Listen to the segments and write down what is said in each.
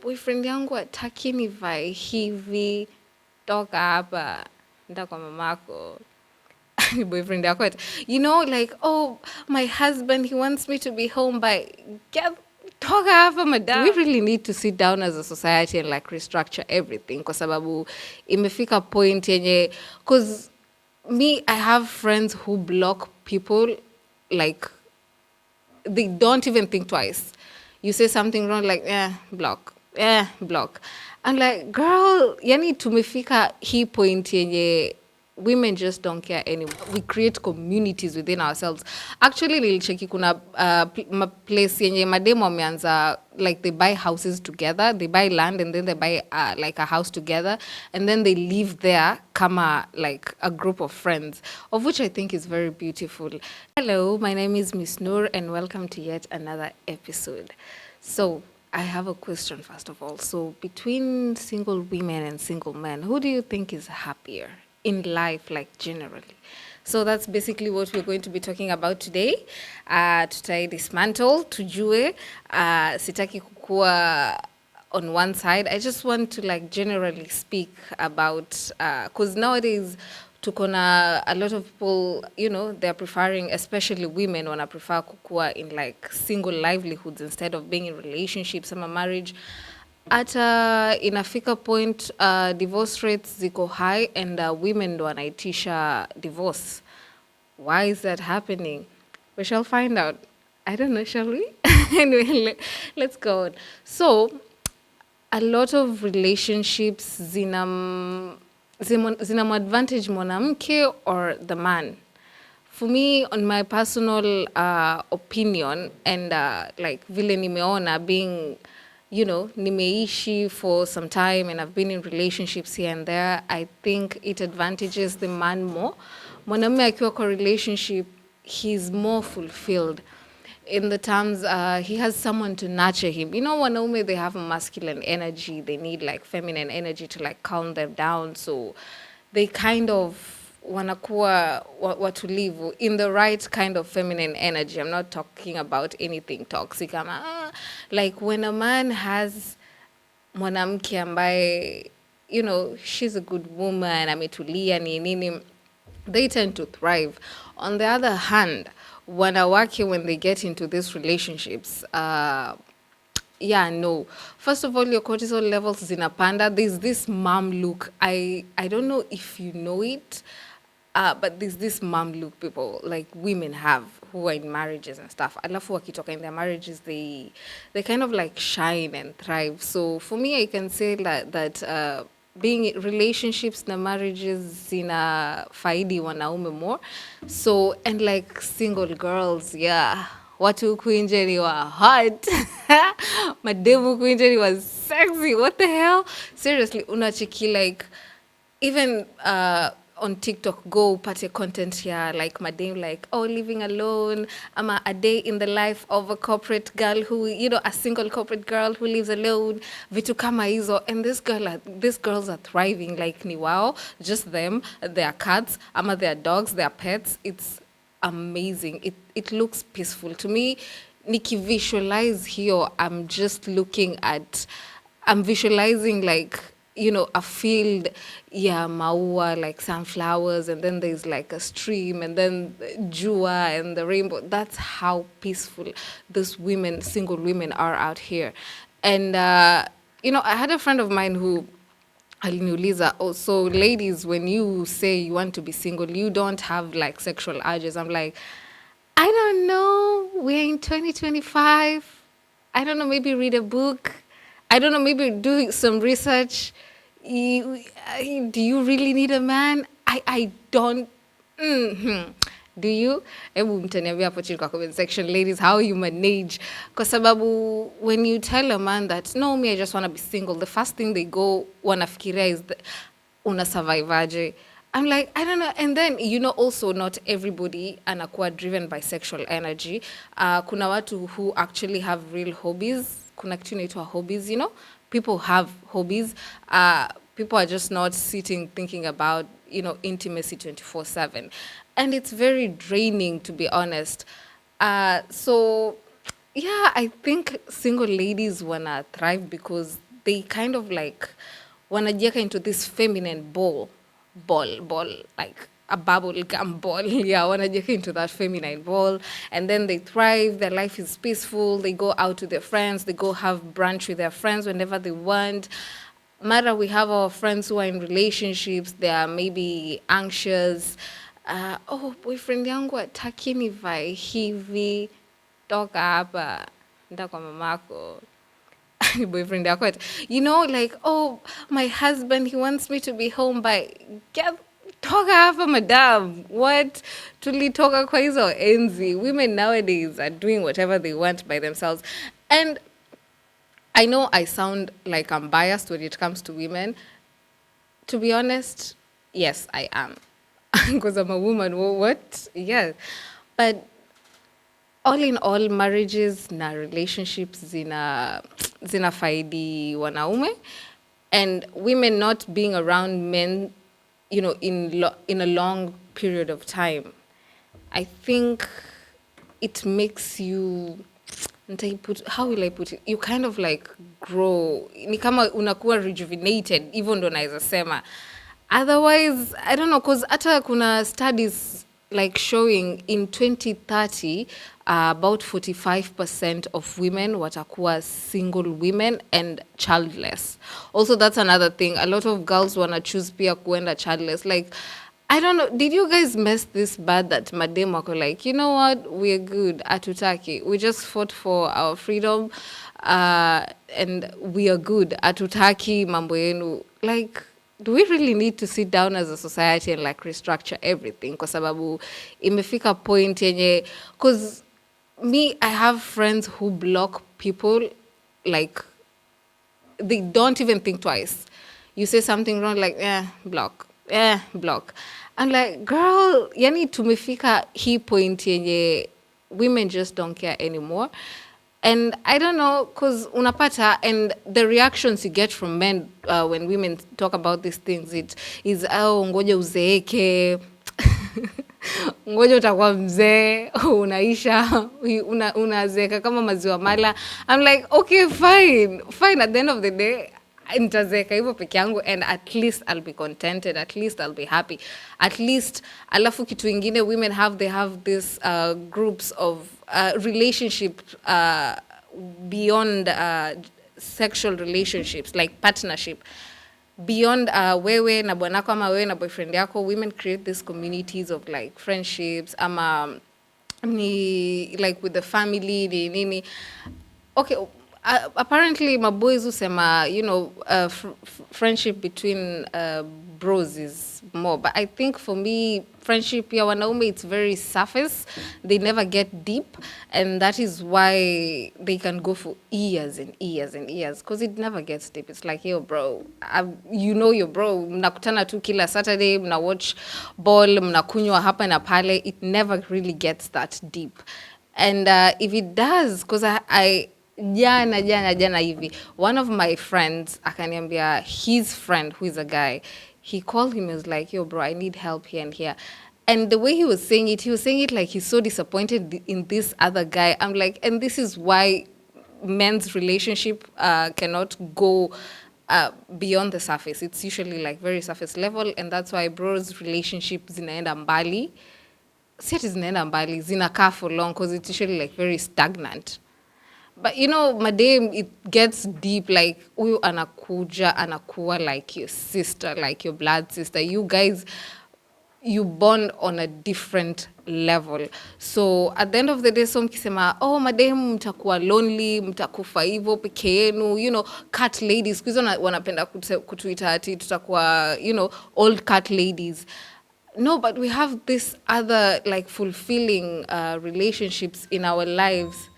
Boyfriend yangu hataki nivae hivi, toka hapa, nenda kwa mamako. Boyfriend yako like, my husband, he wants me to be home by, get, toka hapa madam. We really need to sit down as a society and like restructure everything kwa sababu imefika point yenye, cause me, I have friends who block people like they don't even think twice. You say something wrong, like, block. Yeah, block. I'm like, girl, yani tumefika hii point yenye women just don't care anymore. We create communities within ourselves. Actually, nilicheki kuna place yenye mademo wameanza, like they buy houses together, they buy land and then they buy like a house together and then they live there kama like a group of friends, of which I think is very beautiful. Hello, my name is Miss Noor and welcome to yet another episode. So, I have a question first of all. So, between single women and single men, who do you think is happier in life, like generally? So that's basically what we're going to be talking about today. Tutai dismantle, tujue, sitaki kukua on one side. I just want to like generally speak about, because nowadays tuko na a lot of people, they're preferring, especially women, wanna prefer kukua in like single livelihoods instead of being in relationships ama marriage. Hata inafika point divorce rates ziko high and women ndo wanaitisha divorce. Why is that happening? We shall find out. I don't know, shall we? Anyway, let's go on. So, a lot of relationships zina advantage mwanamke or the man. For me, on my personal opinion and like vile nimeona being, nimeishi for some time and I've been in relationships here and there, I think it advantages the man more. Mwanamume akiwa kwa relationship, he's more fulfilled in the terms he has someone to nurture him. Wanaume, they have a masculine energy. They need like feminine energy to like calm them down. So they kind of wanakuwa watulivu in the right kind of feminine energy. I'm not talking about anything toxic. Like when a man has mwanamke ambaye, she's a good woman, ametulia nini, they tend to thrive. On the other hand, wanawake, when they get into these relationships, no. First of all, your cortisol levels zinapanda. There's this mom look. I don't know if you know it, but there's this mom look people, like women have, who are in marriages and stuff. Alafu wakitoka in their marriages, they kind of like shine and thrive. So for me, I can say that being in relationships na marriages zina faidi wanaume more. So, and like single girls, watu huku nje ni wa hot. Mademu huku nje ni wa sexy. What the hell? Seriously, unacheki like, even on TikTok, go upate content here, like madame, like, living alone, ama a day in the life of a corporate girl who, a single corporate girl who lives alone, vitu kama hizo, and these girls are thriving, like ni wao, just them, their cats, ama their dogs, their pets. It's amazing. It looks peaceful to me. Nikivisualize here, I'm visualizing like, a field, maua, like sunflowers, and then there's like a stream, and then jua and the rainbow. That's how peaceful these women, single women, are out here. And, I had a friend of mine who aliniuliza, so ladies, when you say you want to be single, you don't have like sexual urges. I'm like, I don't know. We're in 2025. I don't know, maybe read a book. I don't know, maybe do some research. Do you really need a man? I don't. Do you? Hebu mtaniambia hapo chini kwa comment section, ladies, how you manage. Kwa sababu when you tell a man that, no, me, I just want to be single, the first thing they go wanafikiria is una survive aje. I'm like, I don't know. And then, also not everybody anakuwa driven by sexual energy. Kuna watu who actually have real hobbies. Kuna kitu inaitwa hobbies, People have hobbies. People are just not sitting thinking about, intimacy 24/7. And it's very draining, to be honest. So Yeah, I think single ladies wanna thrive because they kind of like wanajieka into this feminine ball, like a bubble gum ball. Yeah, wanajieka into that feminine ball, and then they thrive. Their life is peaceful. They go out with their friends. They go have brunch with their friends whenever they want. Matter we have our friends who are in relationships. They are maybe anxious. Oh, boyfriend yangu hataki nivae hivi, toka hapa, nda kwa mamako. Boyfriend yako like, oh, my husband, he wants me to be home by, get, toka hapa madam. What? Tulitoka kwa hizo enzi. Women nowadays are doing whatever they want by themselves. And I know I sound like I'm biased when it comes to women. To be honest, yes, I am. Because I'm a woman. What? Yeah. But all in all, marriages na relationships zina faidi wanaume, and women not being around men, in a long period of time. I think it makes you, how will I put it? You kind of like grow. Ni kama unakuwa rejuvenated, even ndo naweza sema. Otherwise, I don't know, because hata kuna studies like showing in 2030, about 45% of women watakuwa single women and childless. Also, that's another thing. A lot of girls wanna choose pia kuenda childless. Like, I don't know. Did you guys mess this bad that madem wako like, you know what? We're good. Atutaki. We just fought for our freedom, and we are good. Atutaki mambo yenu. Like, do we really need to sit down as a society and like restructure everything? Kwa sababu imefika point yenye, because me, I have friends who block people, like, they don't even think twice. You say something wrong, like, block. Block. I'm like, girl, yani tumefika hii point yenye women just don't care anymore. And I don't know, because unapata, and the reactions you get from men when women talk about these things, it is, oh, ngoja uzeeke, ngoja utakuwa mzee, unaisha, unazeeka kama maziwa mala. I'm like, okay, fine. At the end of the day, nitazeeka hivyo peke yangu, and at least I'll be contented, at least I'll be happy, at least. Alafu kitu ingine women they have this groups of relationship beyond sexual relationships, like partnership beyond wewe na bwanako ama wewe na boyfriend yako. Women create these communities of like friendships, ama ni like with the family ni nini. Okay, apparently my boys usema, friendship between bros is more, but I think for me, friendship ya wanaume, it's very surface. They never get deep, and that is why they can go for years and years and years, because it never gets deep. It's like, yo bro, your bro, mnakutana tu kila Saturday, mna watch ball, mnakunywa hapa na pale. It never really gets that deep. And if it does, because I jana hivi, one of my friends akaniambia, his friend who is a guy, he called him, he was like, yo bro, I need help here and here. And the way he was saying it like he's so disappointed in this other guy. I'm like, and this is why men's relationship cannot go beyond the surface. It's usually like very surface level, and that's why bros relationship zinaenda mbali. Si ati zinaenda mbali, zinakaa for long, because it's usually like very stagnant. But madam, it gets deep. Like, huyu anakuwa like your sister, like your blood sister. You guys, you bond on a different level. So at the end of the day, so mkisema, oh madam, mtakuwa lonely, mtakufa hivyo peke yenu, cat ladies, kuizo wanapenda kutuita ati tutakuwa, old cat ladies. No, but we have this other like fulfilling relationships in our lives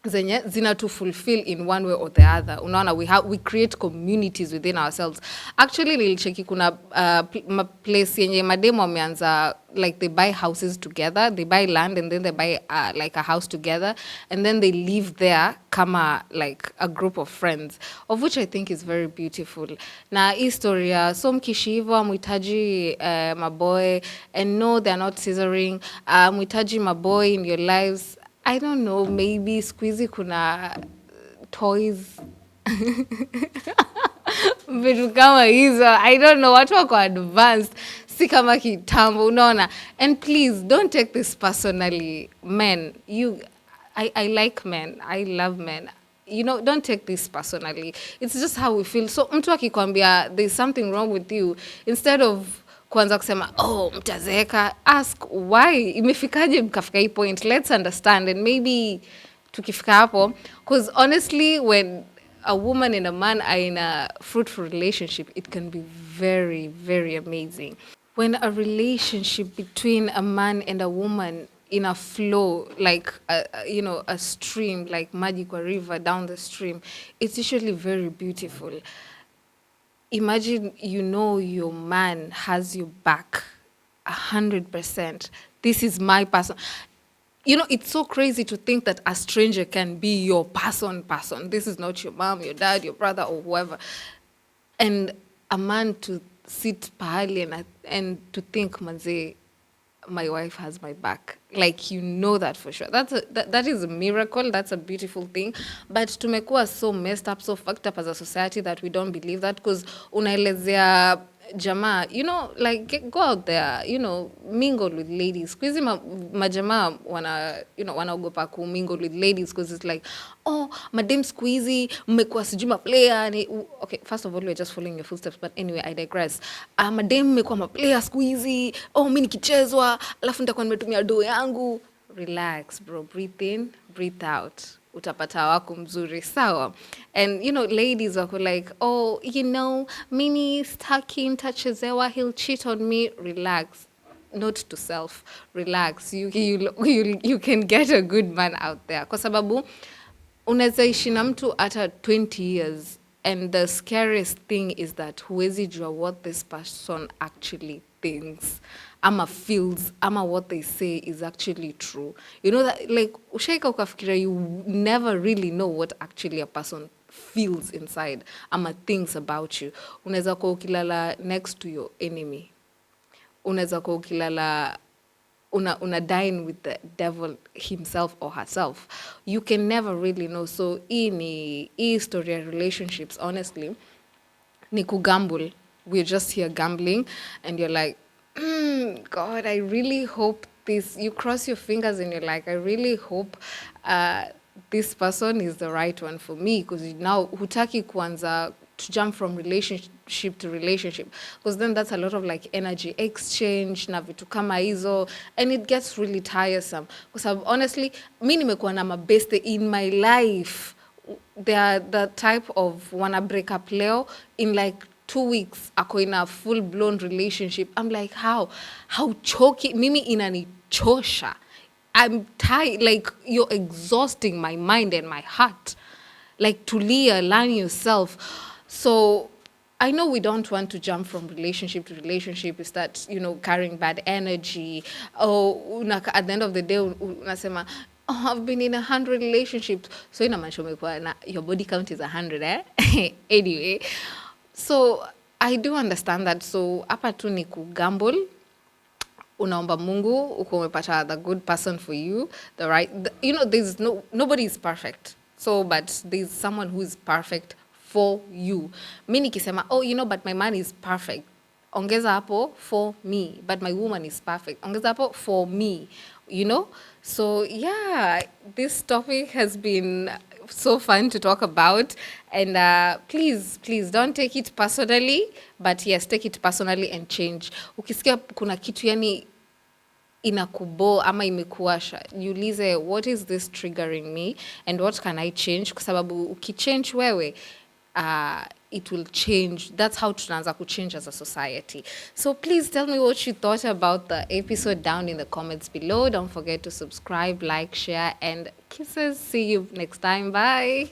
zenye zina to fulfill in one way or the other. Unaona, we create communities within ourselves. Actually, nilicheki kuna place yenye mademo wameanza, like they buy houses together, they buy land, and then they buy like a house together, and then they live there kama like a group of friends, of which I think is very beautiful. Na historia, so mkishi hivyo muhitaji maboy, and no, they're not scissoring. Muhitaji maboy in your lives. I don't know, maybe squeezy kuna toys vitu kama hizo, I don't know, watu wako advanced, si kama kitambo, unaona. And please don't take this personally, men. I like men, I love men, you know. Don't take this personally, it's just how we feel. So mtu akikwambia there's something wrong with you, instead of kwanza kusema oh mtazeeka, ask why, imefikaje mkafika hii point, let's understand, and maybe tukifika hapo, because honestly when a woman and a man are in a fruitful relationship, it can be very, very amazing. When a relationship between a man and a woman in a flow, like a stream, like maji kwa river down the stream, it's usually very beautiful. Imagine your man has your back 100%. This is my person. It's so crazy to think that a stranger can be your person. This is not your mom, your dad, your brother, or whoever. And a man to sit pahali and to think, manze, my wife has my back. Like, that for sure. That is a miracle. That's a beautiful thing. But tumekuwa so messed up, so fucked up as a society that we don't believe that, because unaelezea jamaa, like go out there, mingle with ladies. Squeezy majamaa wanaogopa ku mingle with ladies because it's like, oh, madam squeezy, mmekuwa sijui player. Okay, first of all, we're just following your footsteps, but anyway, I digress. Madam mmekuwa player squeezy, oh, mimi nikichezwa, alafu nitakuwa nimetumia do yangu. Relax, bro. Breathe in, breathe out. Utapata wako mzuri, sawa. And ladies wako like, oh, mini staki tachezewa, he'll cheat on me. Relax. Note to self, relax. You can get a good man out there, kwa sababu unaweza ishi na mtu ata 20 years, and the scariest thing is that huwezi jua what this person actually thinks ama feels ama what they say is actually true. That, like, ushaika ukafikiria, you never really know what actually a person feels inside ama thinks about you. Unaweza kuwa ukilala next to your enemy, unaweza kuwa ukilala una dine with the devil himself or herself. You can never really know. So hii story ya relationships, honestly, ni kugamble. We're just here gambling, and you're like, God, I really hope this. You cross your fingers and you're like, I really hope this person is the right one for me, because now hutaki kuanza to jump from relationship to relationship, because then that's a lot of like energy exchange na vitu kama hizo, and it gets really tiresome. Because honestly, mimi nimekuwa na mabeste in my life, they are the type of wanna break up leo, in like 2 weeks ako in a full blown relationship. I'm like, how choky, mimi inanichosha. I'm tired, like, you're exhausting my mind and my heart. Like, tulia, learn yourself. So I know we don't want to jump from relationship to relationship. Is that, carrying bad energy. Oh, at the end of the day, unasema, oh, I've been in 100 relationships. So inamaanisha your body count is 100, eh? Anyway, so I do understand that. So hapa tu ni kugamble. Unaomba Mungu, uko umepata the good person for you, the right, there's nobody is perfect. So, but there's someone who is perfect for you. Mimi nikisema, oh, but my man is perfect, ongeza hapo for me. But my woman is perfect, ongeza hapo for me. So yeah, this topic has been so fun to talk about, and please don't take it personally, but yes, take it personally and change. Ukisikia kuna kitu yani inakubo ama imekuasha, jiulize, what is this triggering me and what can I change? Kwa sababu ukichange wewe, it will change. That's how tunaanza kuchange as a society. So please tell me what you thought about the episode down in the comments below. Don't forget to subscribe, like, share, and kisses. See you next time. Bye.